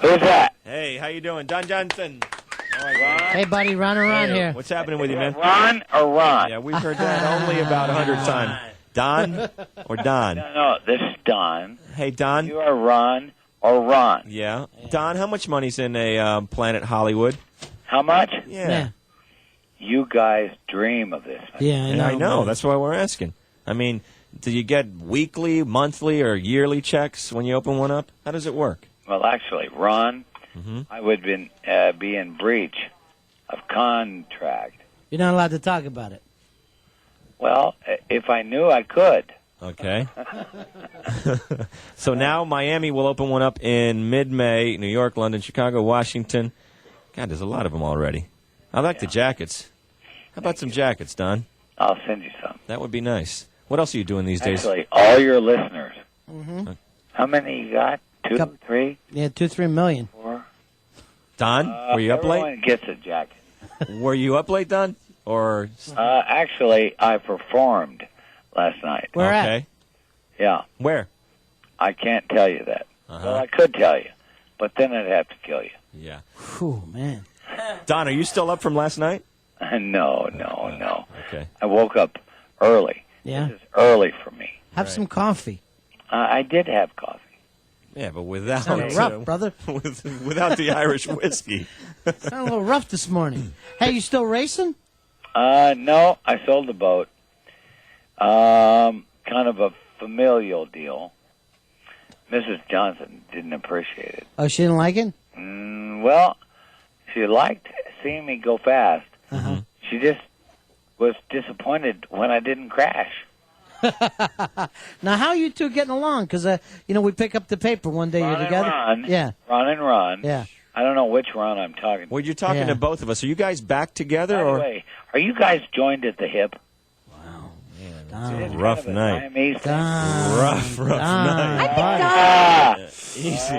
Who's that? Hey, how you doing? Don Johnson. Ron? Hey, buddy, run around here. What's happening with you, man? Ron or Ron? Yeah, we've heard that only about 100 times. Don or Don? No, this is Don. Hey, Don. You are Ron or Ron? Yeah. Don, how much money's in a Planet Hollywood? How much? Yeah. You guys dream of this. Yeah, I know. That's why we're asking. I mean, do you get weekly, monthly, or yearly checks when you open one up? How does it work? Well, actually, Ron, I would be in breach of contract. You're not allowed to talk about it. Well, if I knew, I could. Okay. So now Miami will open one up in mid-May, New York, London, Chicago, Washington. God, there's a lot of them already. I like the jackets. How about some jackets, Don? I'll send you some. That would be nice. What else are you doing these days? Actually, all your listeners. Mm-hmm. How many you got? 2, 3? Yeah, 2-3 million. 4? Don, were you up late? Everyone gets a jacket. Were you up late, Don? Or Actually, I performed last night. Where okay. at? Yeah. Where? I can't tell you that. Well, I could tell you, but then I'd have to kill you. Yeah. Whew, man. Don, are you still up from last night? No. Okay. I woke up early. Yeah. This is early for me. Have some coffee. I did have coffee. Yeah, but without Sounded rough, brother. without the Irish whiskey. Sounded a little rough this morning. Hey, you still racing? No, I sold the boat. Kind of a familial deal. Mrs. Johnson didn't appreciate it. Oh, she didn't like it? Well, she liked seeing me go fast. She just was disappointed when I didn't crash. Now, how are you two getting along? Because, we pick up the paper one day. Ron You're together. And Ron. Yeah. Ron and Ron. Yeah. I don't know which Ron I'm talking to. Well, you're talking to both of us. Are you guys back together? By the or way, are you guys joined at the hip? It's a rough night. Rough night. Easy.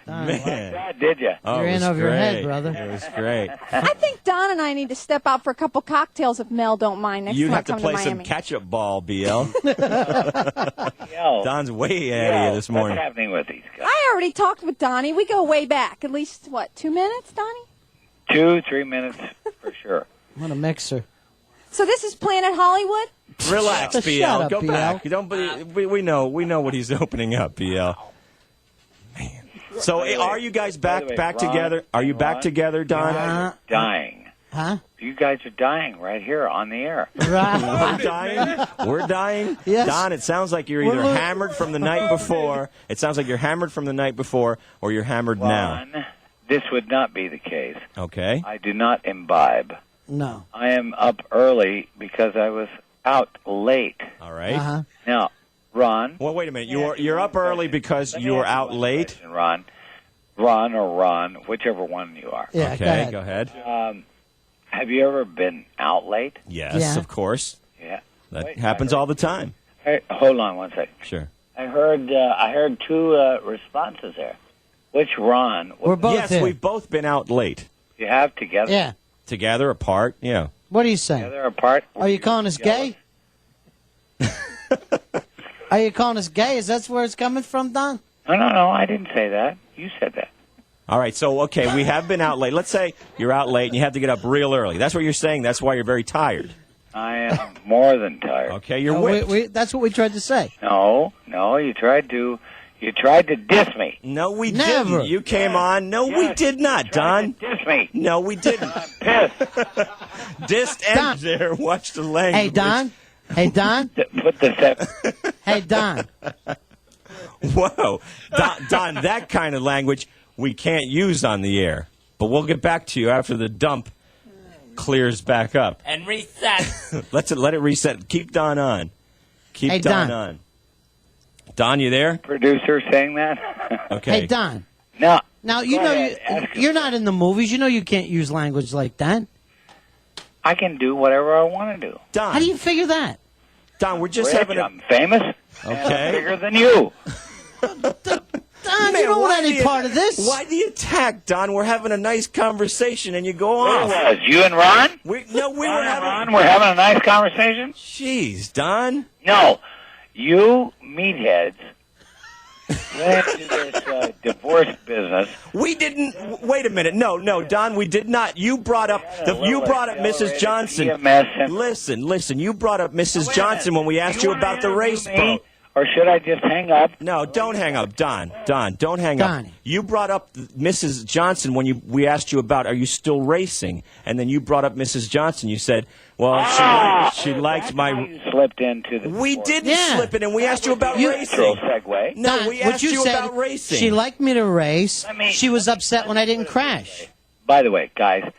Man. God, did you? Oh, You're it in was over your great. head, brother. It was great. I think Don and I need to step out for a couple cocktails if Mel don't mind next You'd time I have to come play to some Miami. catch-up ball, BL. Yo. Don's way ahead of you this morning. What's happening with these guys? I already talked with Donnie. We go way back. At least, 2 minutes, Donnie? 2-3 minutes for sure. What a mixer. So this is Planet Hollywood? Relax, Shut BL. up, Go BL. back. You don't. We know what he's opening up, BL. Man. So are you guys back Ron, together? Are you back Ron, together, Don? You guys are dying. Huh? You guys are dying right here on the air. Right. We're dying. We're dying. Yes. Don, it sounds like you're either hammered from the night before. It sounds like you're hammered from the night before, or you're hammered now. Ron, this would not be the case. Okay. I do not imbibe. No. I am up early because I was out late. All right. Uh-huh. Now, Ron. Well, wait a minute. You're up early because you were out late. Ron or Ron, whichever one you are. Yeah, Okay. Go ahead. Have you ever been out late? Yes, Yeah. of course. Yeah. That Wait, happens all the time. Hey, hold on one second. Sure. I heard 2 responses there. Which Ron? We're both Yes, here. we've both been out late. You have together? Yeah. Together, apart. Yeah. What are you saying? Together apart? Are you calling us gay? Are you calling us gay? Is that where it's coming from, Don? No. I didn't say that. You said that. All right. So, okay, we have been out late. Let's say you're out late and you have to get up real early. That's what you're saying. That's why you're very tired. I am more than tired. Okay, you're whipped. That's what we tried to say. No. You tried to diss me. No, we Never. didn't. You came on. No, we Yes, did not, you tried Don. to diss me. No, we didn't. I'm pissed. Dissed Don. and there. Watch the language. Hey, Don. Hey, Don. Put the 7. Hey, Don. Whoa. Don, that kind of language we can't use on the air. But we'll get back to you after the dump clears back up. And reset. Let it reset. Keep Don on. Keep Hey, Don Don. on. Don, you there? Producer saying that? Okay. Hey, Don. No. Now, you Go know ahead, ask you're him. not in the movies. You know you can't use language like that. I can do whatever I want to do. Don. How do you figure that? Don, we're just Rich, having a... I'm famous. Okay. I'm bigger than you. Don, you don't want any part of this. Why do you attack, Don? We're having a nice conversation and you go Where off. was you and Ron? We were Ron and having... Ron were having a nice conversation. Jeez, Don. No, you meatheads ran into this divorce divorce business. We didn't. Wait a minute. No, Don, we did not. You brought up Mrs. Johnson. Listen. You brought up Mrs. Johnson when we asked you about the race boat. Or should I just hang up? No, don't hang up, Don, don't hang Donnie. up. You brought up Mrs. Johnson when we asked you about, are you still racing? And then you brought up Mrs. Johnson. You said, well, she likes my. You slipped into the. We didn't slip in, and we asked you about racing. Segue. No, Don, we what asked you you said, about racing. She liked me to race. She was upset when I didn't crash. By the way, guys,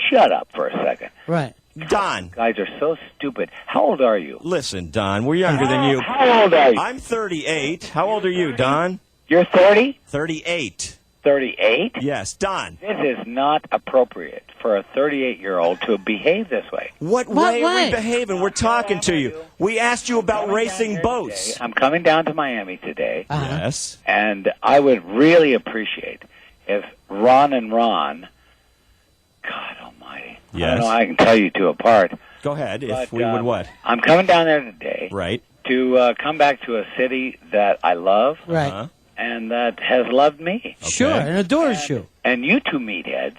shut up for a second. Right. Don. Guys are so stupid. How old are you? Listen, Don, we're younger than you. How old are you? I'm 38. How old are you, Don? You're 30? 38. 38? Yes, Don. This is not appropriate for a 38-year-old to behave this way. What way are we behaving? We're talking to you. We asked you about racing boats. I'm coming down to Miami today. Yes. And I would really appreciate if Ron and Ron, God almighty, I don't know how I can tell you two apart. Go ahead, if we would what? I'm coming down there today Right. to come back to a city that I love Right. and that has loved me. Sure, and adores you. And you two meatheads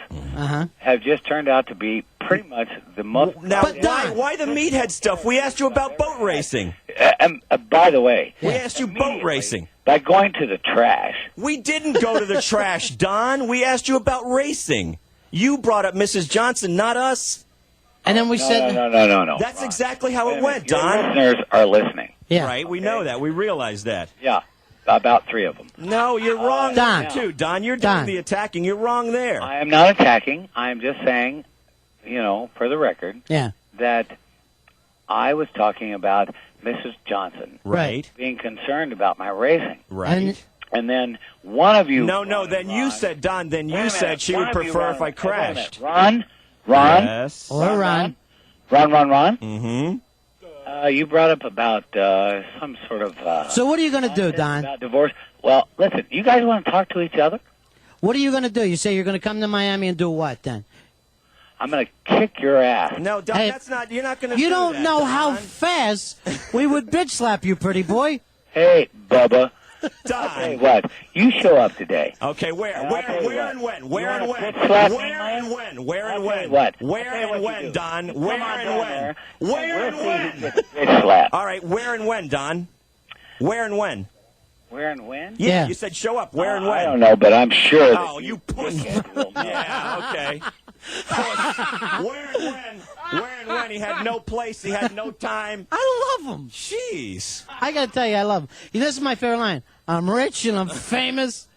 have just turned out to be pretty much the most... Now, why the meathead stuff? We asked you about boat racing. By the way... We asked you boat racing. By going to the trash... We didn't go to the trash, Don. We asked you about racing. You brought up Mrs. Johnson, not us. And then we said... No. That's exactly how it went, Your Don. listeners are listening. Yeah. Right, we know that. We realize that. Yeah, about 3 of them. No, you're wrong Don. there, too, Don. You're Don. doing the attacking. You're wrong there. I am not attacking. I am just saying, for the record, that I was talking about Mrs. Johnson. Right. Being concerned about my racing. Right. And then one of you... No, then you said, Don, then you said she would prefer if I crashed. Ron? Yes. Or Ron. Ron? Mm-hmm. You brought up about some sort of... So what are you going to do, Don? About divorce. Well, listen, you guys want to talk to each other? What are you going to do? You say you're going to come to Miami and do what, then? I'm going to kick your ass. No, Don, Hey, that's not... You're not going to You do don't that, know Don. how fast we would bitch slap you, pretty boy. Hey, Bubba. Don. Hey, what? You show up today. Okay, where and when? Where and when? Where and when? What? Where and when, Don? Where and when? Where and when? Bitch slap. All right, where and when, Don? Where and when? Where and when? Yeah, you said show up. Where and when? I don't know, but I'm sure. Oh, you pussy. Yeah, okay. Where and when? Where and when? He had no place. He had no time. I love him. Jeez. I got to tell you, I love him. This is my favorite line. I'm rich and I'm famous.